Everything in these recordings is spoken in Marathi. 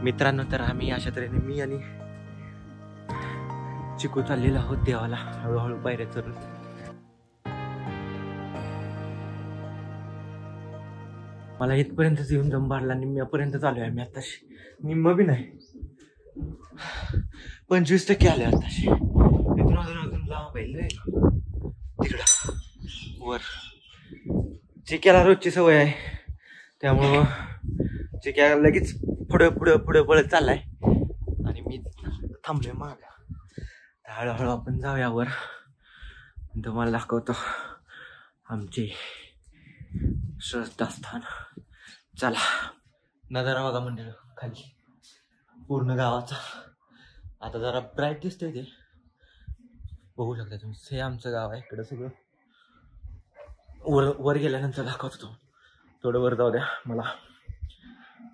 मित्रांनो, तर आम्ही अशा तऱ्हेने मी आणि चिकू चाललेलो आहोत देवाला, हळूहळू पायऱ्या चढून. मला इथपर्यंतच येऊन दम भरला. निम्म्यापर्यंत चालू आहे मी आताशी. निम्म बी नाही, 25% आले आताशी. इथून अजून लांब पाहिजे तिकडं वर. चिक्याला रोजची सवय आहे, त्यामुळं चिक्या लगेच पुढं पुढं पुढं पळत चाललाय आणि मी थांबलोय माग. हळूहळू आपण जाऊया वर. तुम्हाला दाखवतो आमचे श्रद्धास्थान. चला. नजारा बघा मंदिर खाली पूर्ण गावाचा. आता जरा ब्राईट दिसतंय ते, बघू शकता तुम्ही. हे आमचं गाव आहे. इकडं सगळं वर वर गेल्यानंतर दाखवतो तो. थोडं वर जाऊ द्या मला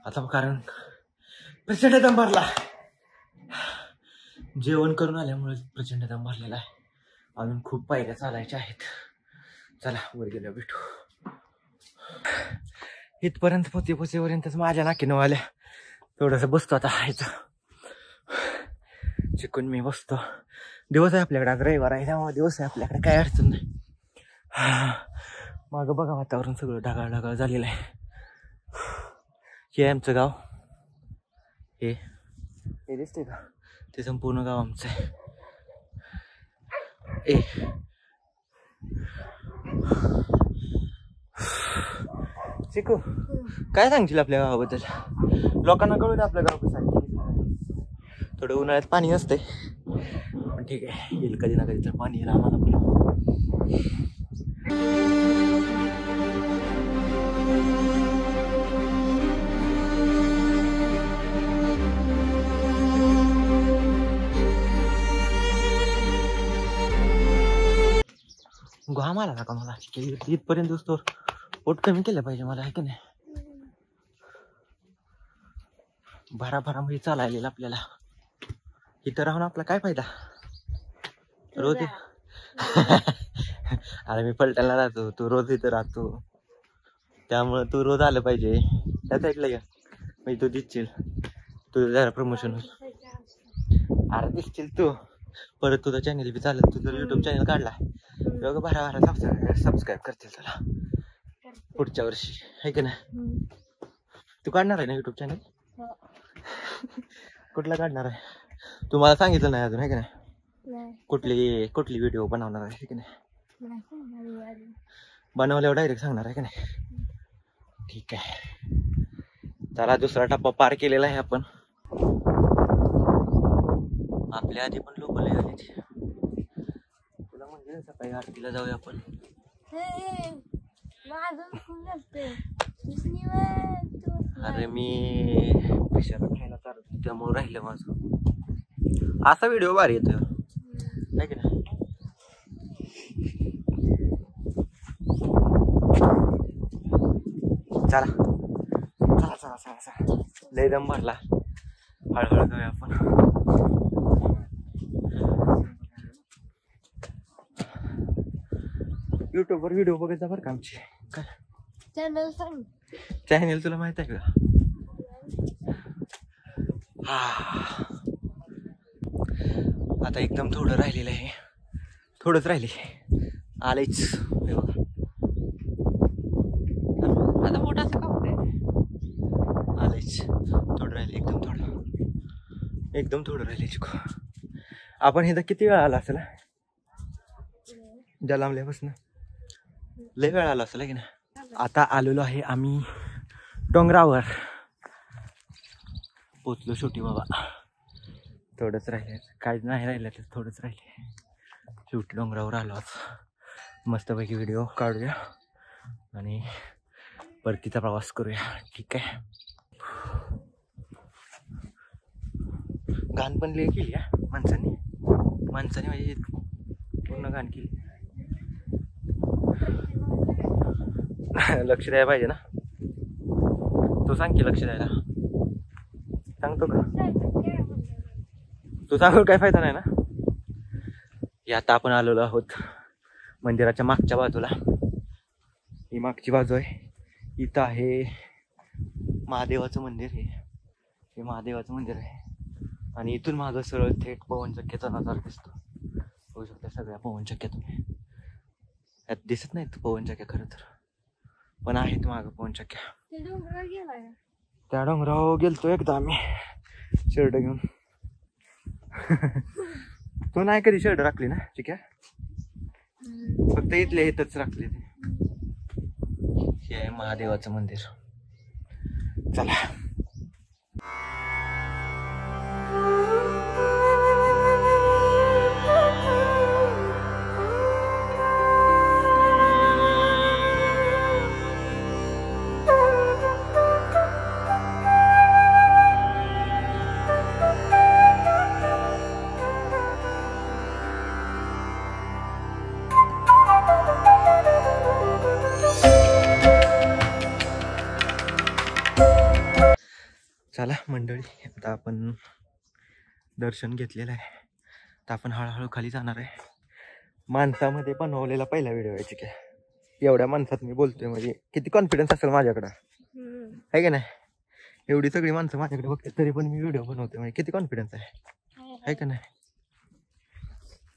आता, कारण प्रचंड दम भरला. जेवण करून आल्यामुळे प्रचंड दम भरलेला आहे. अजून खूप पायऱ्या चालायच्या आहेत. चला वर गेल्यावर भेटू. इथपर्यंत पोचेपर्यंतच माझ्या नाकीनं आल्या. थोडंसं बसतो आता. ह्याचं चिकून मी बसतो. दिवस आहे आपल्याकडे, आज रविवार आहे त्यामुळे दिवस आहे आपल्याकडे, काय अडचण नाही. मागं बघा वातावरण सगळं ढगाळ ढगाळ झालेलं आहे. हे आमचं गाव. हे दिसते का? ते संपूर्ण गाव आमचं आहे. चिकू, काय सांगशील आपल्या गावाबद्दल? लोकांना कळू दे आपल्या गाव कसं आहे. थोडं उन्हाळ्यात पाणी नसते, पण ठीक आहे, येईल कधी ना कधी तर पाणी येईल आम्हाला पण. घाम आला ना का मला इथपर्यंत असतो. पोट कमी केलं पाहिजे मला, आहे की नाही? भराभरामध्ये चालायला आपल्याला. इथं राहून आपला काय फायदा? रोज अरे मी पलटायला राहतो, तू रोज इथं राहतो, त्यामुळं तू रोज आलं पाहिजे. त्याच ऐकलं का मी? तू दिसशील, तुझं जरा प्रमोशन होईल. अरे दिसशील तू, परत तुझा चॅनल बी चालत. तू जर युट्यूब चॅनल काढला तेव्हा भरा सबस्क्राईब करतील तुला पुढच्या वर्षी, आहे की नाही? तू काढणार आहे ना युट्यूब चॅनल? कुठला काढणार आहे? तुम्हाला सांगितलं नाही अजून, आहे की नाही? कुठली व्हिडिओ बनवणार आहे की नाही? बनवल्यावर डायरेक्ट सांगणार आहे की नाही? ठीक आहे. चला, दुसरा टप्पा पार केलेला आहे आपण. आपल्या आधी पण लोक लय आले. तुला म्हणजे सकाळी आरतीला जाऊया आपण. अरे मी पैशाला खायला चालत त्यामुळे राहिलं माझं. असा व्हिडिओ भारी येतो, आहे की नाही? चला चला चला चला चला. लय दम भरला, हळूहळू जाऊया आपण. युट्यूबवर व्हिडिओ बघायचा बरं का आमची. काय चॅनल सांग? चॅनल तुला माहित आहे का? आता एकदम थोडं राहिलेलं आहे, थोडंच राहिले. आलेच हे बघा. आता मोठा असं का होतंय? आलेच थोडं राहिले, एकदम थोडं राहिले. चिकू, आपण इथं किती वेळा आला असेल? ज्या लांबल्यापासून लय वेळ आला असेल की नाही? आता आलेलो आहे आम्ही डोंगरावर. पोचलो शेवटी बाबा. थोडंच राहिले, काहीच नाही राहिलं तर थोडंच राहिले. शेवटी डोंगरावर आलो. आज मस्तपैकी व्हिडिओ काढूया आणि परतीचा प्रवास करूया. ठीक आहे. घाण पण लय केली माणसाने म्हणजे पूर्ण घाण केली. लक्ष द्यायला पाहिजे ना. तू सांग की लक्ष द्यायला. सांगतो का? तू सांगून काय फायदा नाही ना. आता आपण आलेलो आहोत मंदिराच्या मागच्या बाजूला. ही मागची बाजू आहे. इथं आहे महादेवाचं मंदिर. हे हे महादेवाचं मंदिर आहे आणि इथून माझं सरळ थेट पवनचक्क्याचा नजारा दिसतो. होऊ शकतं सगळ्या पवनचक्क्या तुम्ही यात दिसत नाहीत पवनचक्क्या खरं तर, पण आहेत मागं पवनचक्क्या. त्या डोंगरावर गेलतो एकदा आम्ही शर्ट घेऊन. तू नाही कधी शर्ट राखली ना चिक्या? फक्त इथल्या इथंच राखली ते. हे आहे महादेवाचं मंदिर. चला चला मंडळी, आता आपण दर्शन घेतलेलं आहे. आता आपण हळूहळू खाली जाणार आहे. माणसामध्ये बनवलेला पहिला व्हिडिओ आहे की एवढ्या माणसात मी बोलतोय म्हणजे किती कॉन्फिडन्स असेल माझ्याकडं, आहे की नाही? एवढी सगळी माणसं माझ्याकडे बघते तरी पण मी व्हिडिओ बनवतोय म्हणजे किती कॉन्फिडन्स आहे का नाही?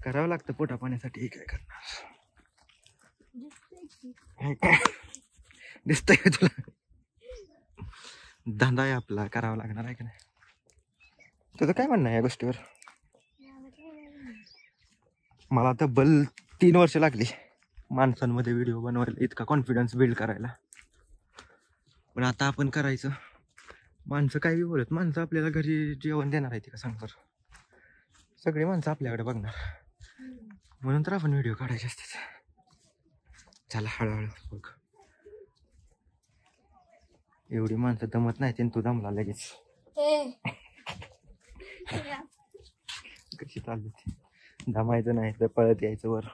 करावं लागतं पोटा पाण्यासाठी. हे काय करणार? दिसतंय का तुला? धंदा आहे आपला, करावा लागणार आहे का नाही? तुझं काय म्हणणं आहे या गोष्टीवर? मला तब्बल 3 वर्ष लागली माणसांमध्ये व्हिडिओ बनवायला, इतका कॉन्फिडन्स बिल्ड करायला. पण आता आपण करायचं. माणसं काय बी बोलत, माणसं आपल्याला घरी जेवण देणार आहे का सांग बरं? सगळी माणसं आपल्याकडे बघणार, म्हणून तर आपण व्हिडिओ काढायचे असते. चला हळूहळू बघ. एवढी माणसं दमत नाही तू दमला लगेच. कशी चालली ती? दमायचं नाही तर पळत यायचं वर.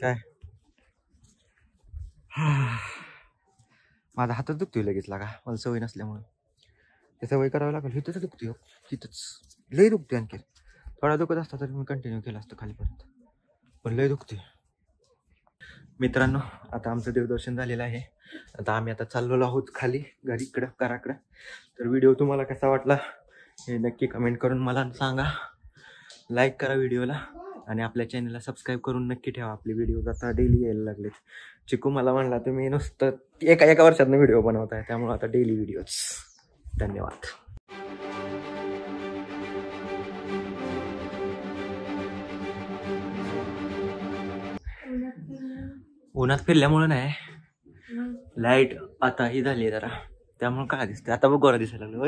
काय माझा हातच दुखतोय लगेच लागा, मला सवय नसल्यामुळं. ते सवय करावं लागेल. हिथंच दुखतोय, तिथंच लय दुखतोय. आणखी थोडा दुखत असता तर मी कंटिन्यू केलं असतं खालीपर्यंत, पण लय दुखतोय. मित्रांनो, आता आमचं देवदर्शन झालेलं आहे. आता आम्ही आता चाललेलो आहोत खाली घरी, इकडं घराकडं. तर व्हिडिओ तुम्हाला कसा वाटला हे नक्की कमेंट करून मला सांगा. लाईक करा व्हिडिओला आणि आपल्या चॅनलला सबस्क्राईब करून नक्की ठेवा. आपले व्हिडिओज आता डेली यायला लागलेत. चिकू मला म्हणला तुम्ही नुसतं एका वर्षातनं व्हिडिओ बनवताय, त्यामुळे आता डेली व्हिडिओज. धन्यवाद. उन्हात फिरल्यामुळे नाही, लाईट आता ही झाली जरा, त्यामुळे काय दिसते आता बघ गोरा दिसायला लागलो.